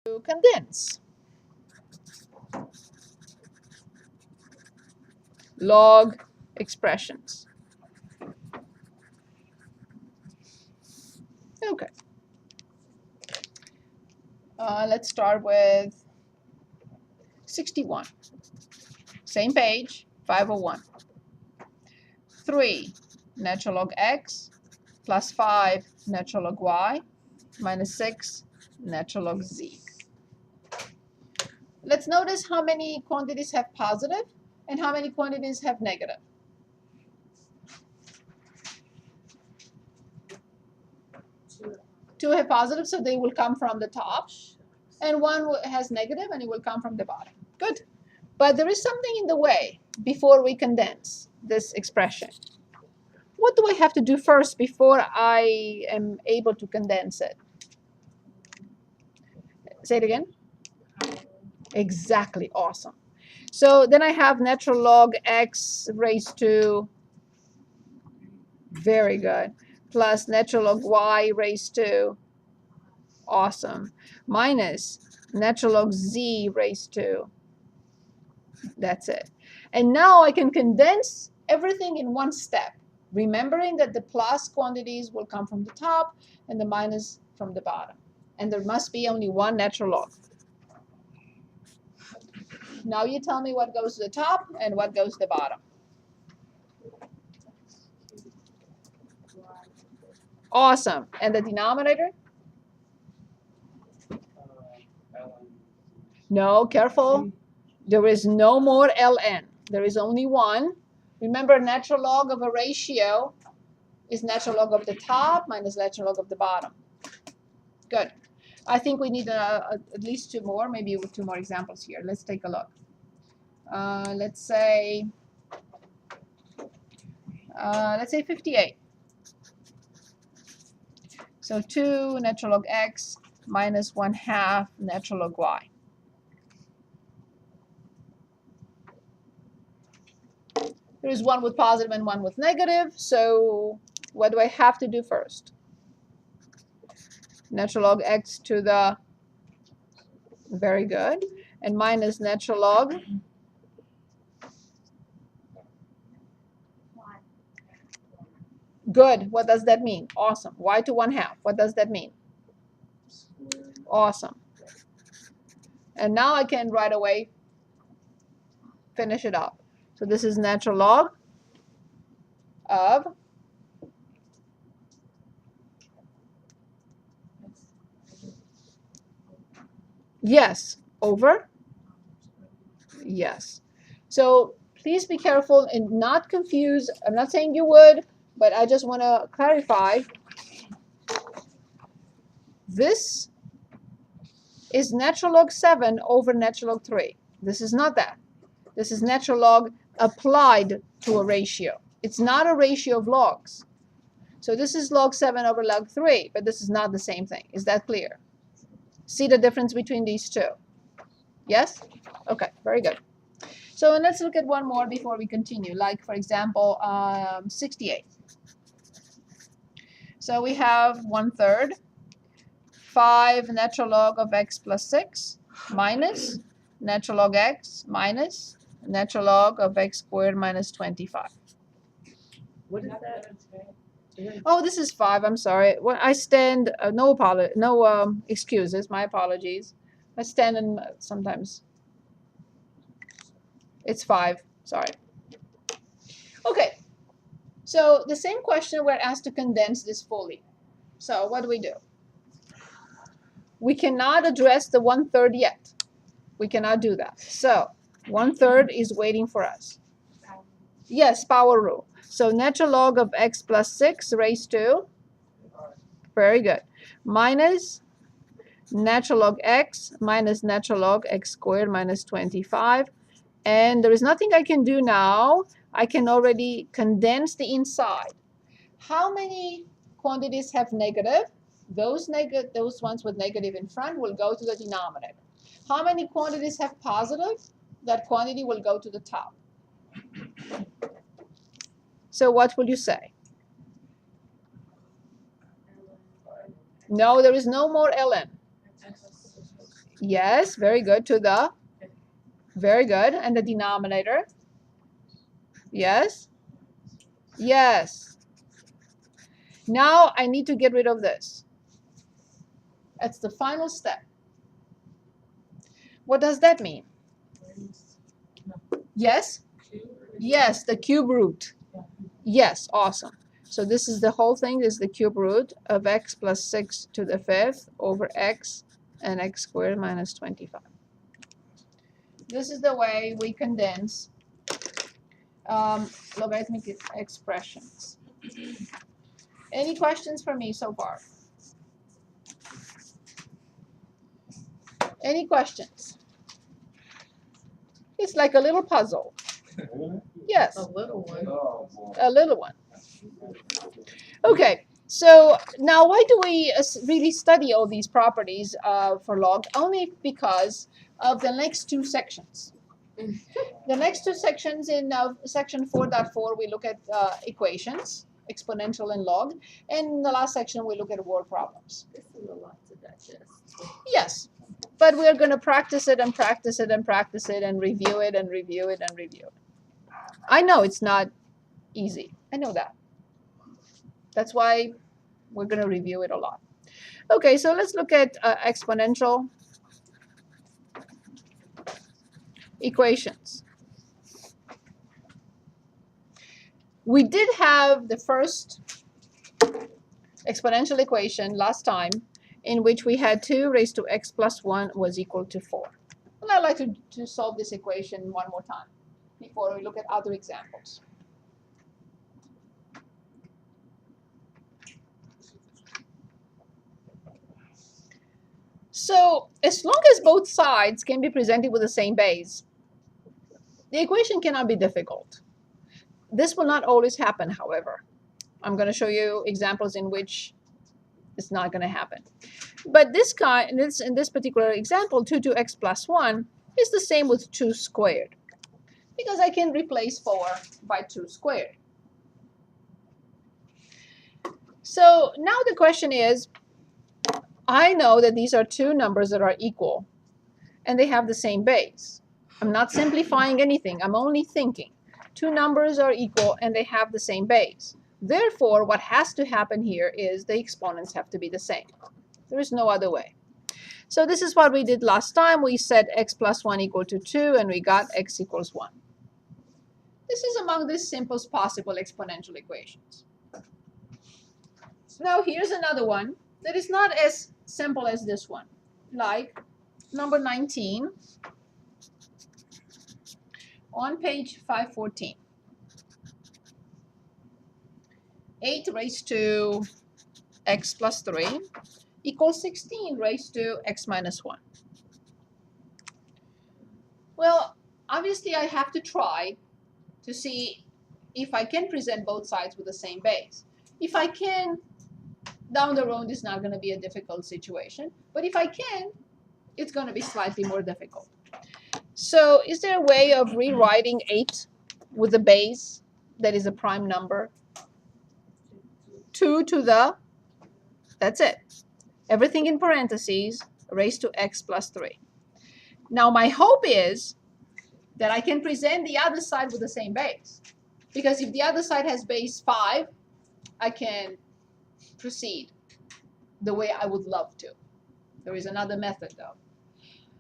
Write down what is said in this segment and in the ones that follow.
to condense. Log expressions. Okay. Let's start with 61. Same page, 501. 3 natural log x plus 5 natural log y minus 6 natural log z. Let's notice how many quantities have positive and how many quantities have negative. Two have positive, so they will come from the top. And one has negative, and it will come from the bottom. Good. But there is something in the way before we condense this expression. What do I have to do first before I am able to condense it? Say it again. Exactly. Awesome. So then I have natural log x raised to, very good, plus natural log y raised to, awesome, minus natural log z raised to, that's it. And now I can condense everything in one step, remembering that the plus quantities will come from the top and the minus from the bottom. And there must be only one natural log. Now you tell me what goes to the top and what goes to the bottom. Awesome. And the denominator? No, careful. There is no more ln. There is only one. Remember, natural log of a ratio is natural log of the top minus natural log of the bottom. Good. I think we need at least two more, maybe with two more examples here. Let's take a look. Let's say 58. So 2 natural log x minus 1/2 natural log y. There is one with positive and one with negative. So what do I have to do first? Natural log x to the, very good, and minus natural log. Good. What does that mean? Awesome. Y to 1/2. What does that mean? Awesome. And now I can right away finish it up. So this is natural log of yes over yes. So please be careful and not confuse. I'm not saying you would, but I just want to clarify. This is natural log 7 over natural log 3. This is not that. This is natural log applied to a ratio. It's not a ratio of logs. So this is log 7 over log 3, but this is not the same thing. Is that clear? See the difference between these two? Yes? Okay, very good. So let's look at one more before we continue. Like, for example, 68. So we have 1/3, 5 natural log of x plus 6 minus natural log x minus natural log of x squared minus 25. What is that? Oh, this is 5. I'm sorry. Well, I stand. No excuses. My apologies. I stand and sometimes it's 5. Sorry. Okay. So the same question, we're asked to condense this fully. So what do? We cannot address the 1/3 yet. We cannot do that. So 1/3 is waiting for us. Yes, power rule. So natural log of x plus 6 raised to, very good, minus natural log x minus natural log x squared minus 25. And there is nothing I can do now. I can already condense the inside. How many quantities have negative? Those ones with negative in front will go to the denominator. How many quantities have positive? That quantity will go to the top. So what will you say? No, there is no more ln. Yes, very good. To the, very good. And the denominator? Yes, yes. Now I need to get rid of this. That's the final step. What does that mean? Yes? Yes, the cube root. Yes, awesome. So this is the whole thing, this is the cube root of x plus 6 to the 5th over x and x squared minus 25. This is the way we condense logarithmic expressions. Any questions for me so far? Any questions? It's like a little puzzle. Yes, A little one. a little one. Okay, so now why do we really study all these properties for log? Only because of the next two sections. The next two sections in section 4.4, we look at equations, exponential and log. And in the last section, we look at word problems. This is a lot to digest. Yes, but we're going to practice it and practice it and practice it and review it and review it and review it. I know it's not easy. I know that. That's why we're going to review it a lot. Okay, so let's look at exponential equations. We did have the first exponential equation last time in which we had 2 raised to x plus 1 was equal to 4. And I'd like to solve this equation one more time before we look at other examples. So as long as both sides can be presented with the same base, the equation cannot be difficult. This will not always happen, however. I'm going to show you examples in which it's not going to happen. But in this particular example, 2 to x plus 1 is the same with 2 squared, because I can replace 4 by 2 squared. So now the question is, I know that these are two numbers that are equal, and they have the same base. I'm not simplifying anything. I'm only thinking. Two numbers are equal, and they have the same base. Therefore, what has to happen here is the exponents have to be the same. There is no other way. So this is what we did last time. We set x plus 1 equal to 2, and we got x equals 1. This is among the simplest possible exponential equations. Now here's another one that is not as simple as this one, like number 19 on page 514. 8 raised to x plus 3 equals 16 raised to x minus 1. Well, obviously I have to try to see if I can present both sides with the same base. If I can, down the road it's not going to be a difficult situation. But if I can, it's going to be slightly more difficult. So is there a way of rewriting 8 with a base that is a prime number? 2 to the, that's it. Everything in parentheses raised to x plus 3. Now my hope is that I can present the other side with the same base. Because if the other side has base 5, I can proceed the way I would love to. There is another method though.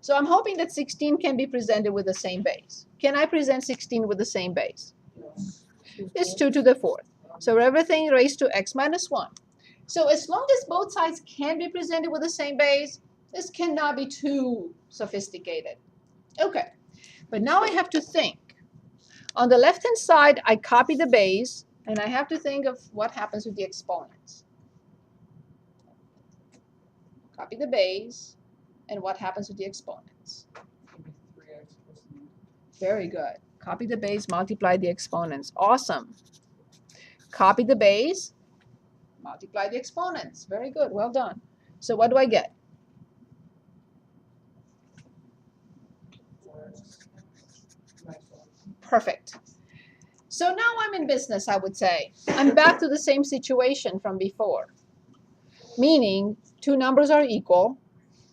So I'm hoping that 16 can be presented with the same base. Can I present 16 with the same base? It's 2 to the 4th. So everything raised to x minus 1. So as long as both sides can be presented with the same base, this cannot be too sophisticated. Okay, but now I have to think. On the left-hand side, I copy the base, and I have to think of what happens with the exponents. Copy the base, and what happens with the exponents. Very good. Copy the base, multiply the exponents. Awesome. Copy the base, multiply the exponents. Very good. Well done. So what do I get? Perfect. So now I'm in business, I would say. I'm back to the same situation from before. Meaning, two numbers are equal,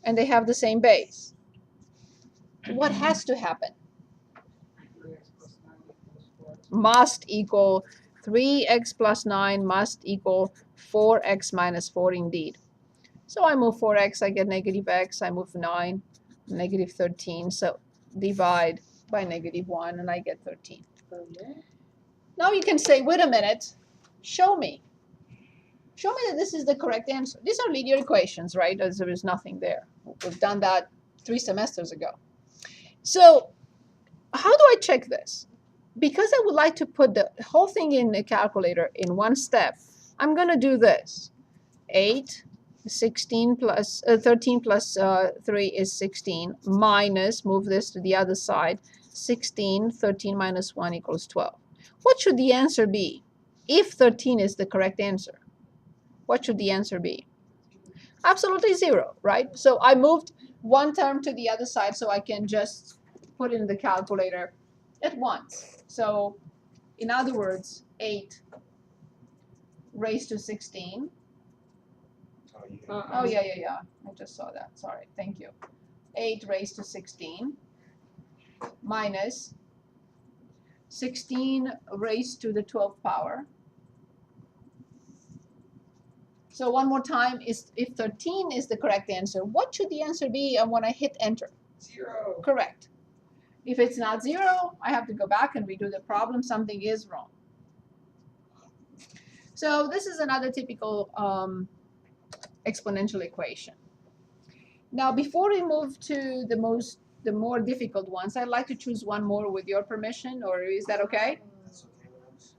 and they have the same base. what has to happen? 3x plus 9 equals 4. Must equal 3x plus 9 must equal 4x minus 4 indeed. So I move 4x, I get negative x. I move 9, negative 13. So divide by negative 1, and I get 13. Now you can say, wait a minute, show me. Show me that this is the correct answer. These are linear equations, right? As there is nothing there. We've done that 3 semesters ago. So how do I check this? Because I would like to put the whole thing in a calculator in one step, I'm going to do this. 8, 16 plus 13 plus 3 is 16 minus, move this to the other side, 16, 13 minus 1 equals 12. What should the answer be? If 13 is the correct answer, what should the answer be? Absolutely 0, right? So I moved one term to the other side so I can just put in the calculator at once. So in other words, 8 raised to 16. Oh, yeah. I just saw that. Sorry. Thank you. 8 raised to 16 minus 16 raised to the 12th power. So one more time, is if 13 is the correct answer, what should the answer be when I hit enter? 0. Correct. If it's not 0, I have to go back and redo the problem. Something is wrong. So this is another typical exponential equation. Now, before we move to the more difficult ones, I'd like to choose one more with your permission, or is that okay?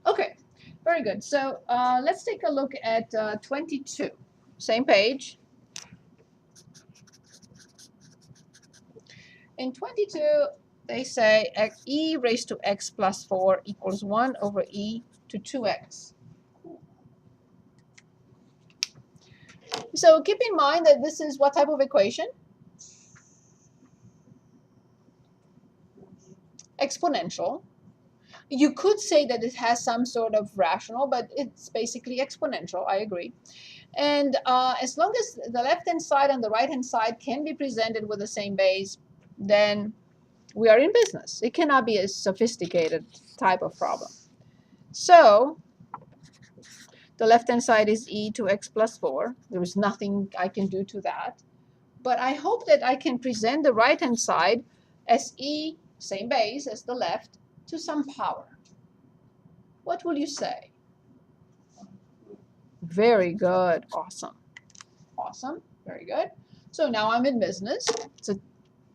Okay, very good. So let's take a look at 22. Same page. In 22, they say e raised to x plus 4 equals 1 over e to 2x. So keep in mind that this is what type of equation? Exponential. You could say that it has some sort of rational, but it's basically exponential. I agree. And as long as the left-hand side and the right-hand side can be presented with the same base, then we are in business. It cannot be a sophisticated type of problem. So the left-hand side is e to x plus 4. There is nothing I can do to that. But I hope that I can present the right-hand side as e, same base as the left, to some power. What will you say? Very good. Awesome. Awesome. Very good. So now I'm in business. It's a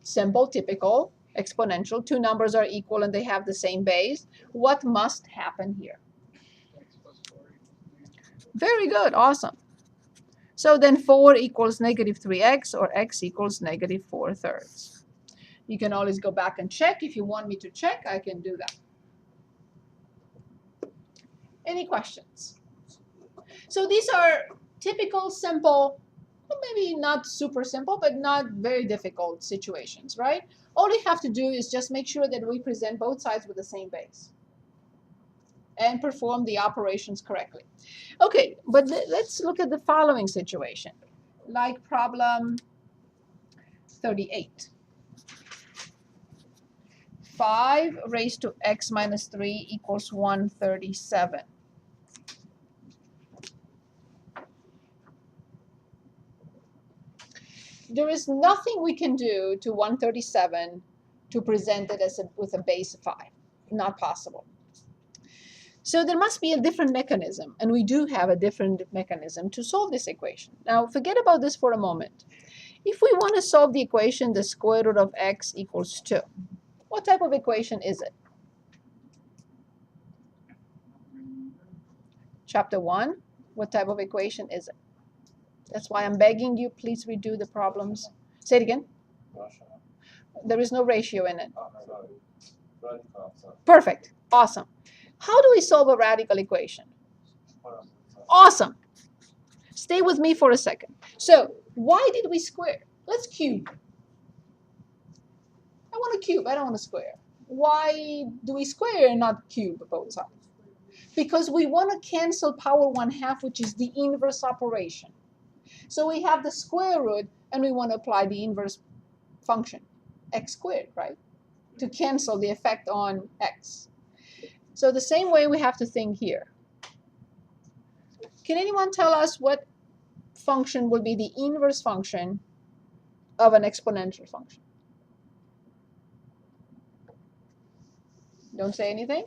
simple, typical exponential. Two numbers are equal and they have the same base. What must happen here? Very good. Awesome. So then 4 equals negative 3x, or x equals negative 4/3. You can always go back and check. If you want me to check, I can do that. Any questions? So these are typical, simple, well, maybe not super simple, but not very difficult situations, right? All we have to do is just make sure that we present both sides with the same base and perform the operations correctly. Okay, but let's look at the following situation, like problem 38. 5 raised to x minus 3 equals 137. There is nothing we can do to 137 to present it as with a base of 5. Not possible. So there must be a different mechanism, and we do have a different mechanism to solve this equation. Now, forget about this for a moment. If we want to solve the equation, the square root of x equals 2, what type of equation is it? Chapter 1, what type of equation is it? That's why I'm begging you, please redo the problems. Say it again. There is no ratio in it. Perfect. Awesome. How do we solve a radical equation? Awesome. Stay with me for a second. So why did we square? Let's cube. I want a cube. I don't want a square. Why do we square and not cube both sides? Because we want to cancel power 1/2, which is the inverse operation. So we have the square root, and we want to apply the inverse function. x squared, right? To cancel the effect on x. So the same way we have to think here. Can anyone tell us what function will be the inverse function of an exponential function? Don't say anything.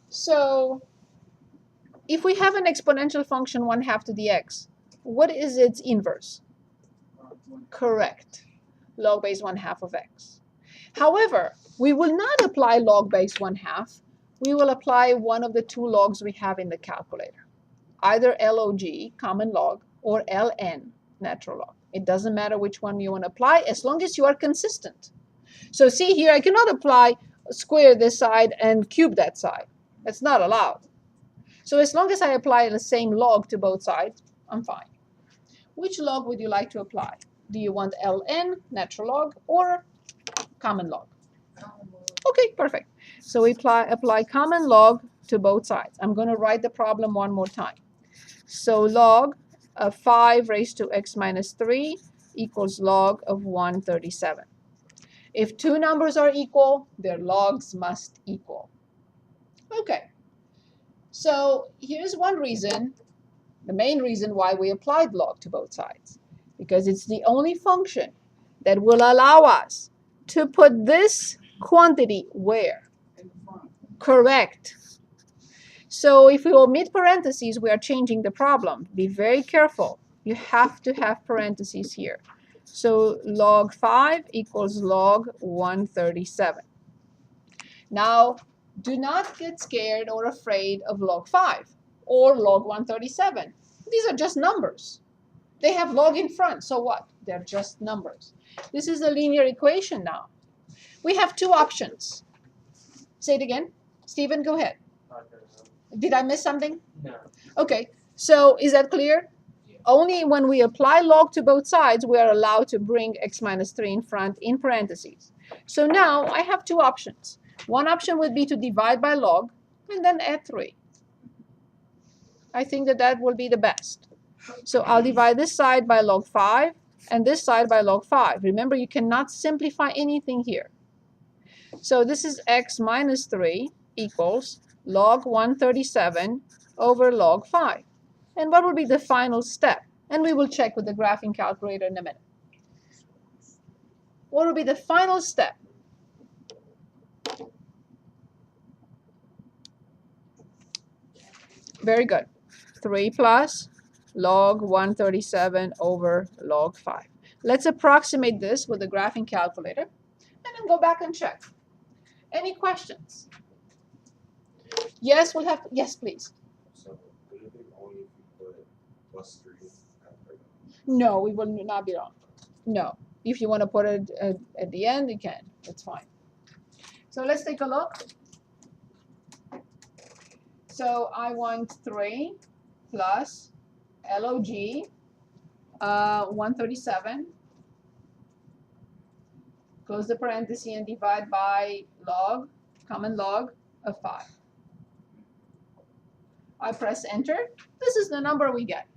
So if we have an exponential function 1/2 to the x, what is its inverse? Correct. Log base 1/2 of x. However, we will not apply log base 1/2. We will apply one of the two logs we have in the calculator. Either log, common log, or ln, natural log. It doesn't matter which one you want to apply as long as you are consistent. So see here, I cannot apply square this side and cube that side. That's not allowed. So as long as I apply the same log to both sides, I'm fine. Which log would you like to apply? Do you want ln, natural log, or common log? Okay, perfect. So we apply common log to both sides. I'm going to write the problem one more time. So log of 5 raised to x minus 3 equals log of 137. If two numbers are equal, their logs must equal. Okay. So here's one reason, the main reason why we applied log to both sides. Because it's the only function that will allow us to put this quantity where? In the front. Correct. So if we omit parentheses, we are changing the problem. Be very careful. You have to have parentheses here. So log 5 equals log 137. Now, do not get scared or afraid of log 5 or log 137. These are just numbers. They have log in front, so what? They're just numbers. This is a linear equation now. We have two options. Say it again. Stephen, go ahead. Did I miss something? No. Okay, so is that clear? Yeah. Only when we apply log to both sides, we are allowed to bring x minus 3 in front in parentheses. So now I have two options. One option would be to divide by log and then add 3. I think that will be the best. So I'll divide this side by log 5 and this side by log 5. Remember, you cannot simplify anything here. So this is x minus 3 equals log 137 over log 5. And what will be the final step? And we will check with the graphing calculator in a minute. What will be the final step? Very good. 3 plus log 137 over log 5. Let's approximate this with the graphing calculator and then go back and check. Any questions? Yes, we'll have, yes, please. So would it be only if you put plus 3 after? No, we will not be wrong. No. If you want to put it at the end, you can. That's fine. So let's take a look. So I want 3 plus log 137. Close the parenthesis and divide by log, common log of 5. I press enter. This is the number we get.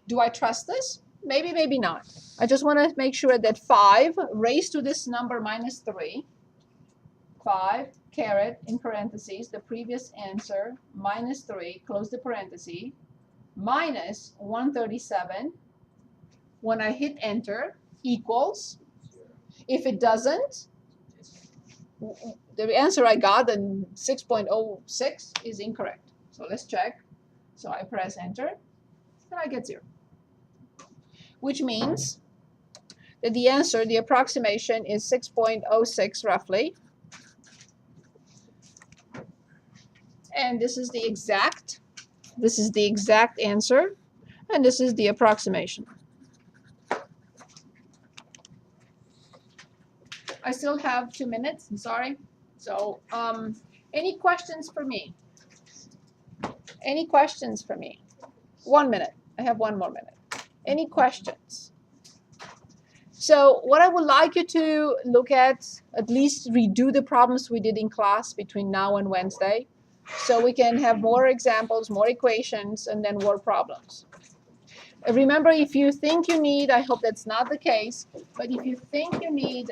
Do I trust this? Maybe, maybe not. I just want to make sure that 5 raised to this number minus 3, 5 caret in parentheses, the previous answer, minus 3, close the parenthesis, minus 137. When I hit enter, equals. If it doesn't, the answer I got, the 6.06, is incorrect. So let's check. So I press enter, and I get 0. Which means that the answer, the approximation, is 6.06 roughly. And this is the exact answer, and this is the approximation. I still have 2 minutes, I'm sorry. So any questions for me? Any questions for me? 1 minute. I have 1 more minute. Any questions? So what I would like you to look at least redo the problems we did in class between now and Wednesday, so we can have more examples, more equations, and then more problems. Remember, if you think you need, I hope that's not the case, but if you think you need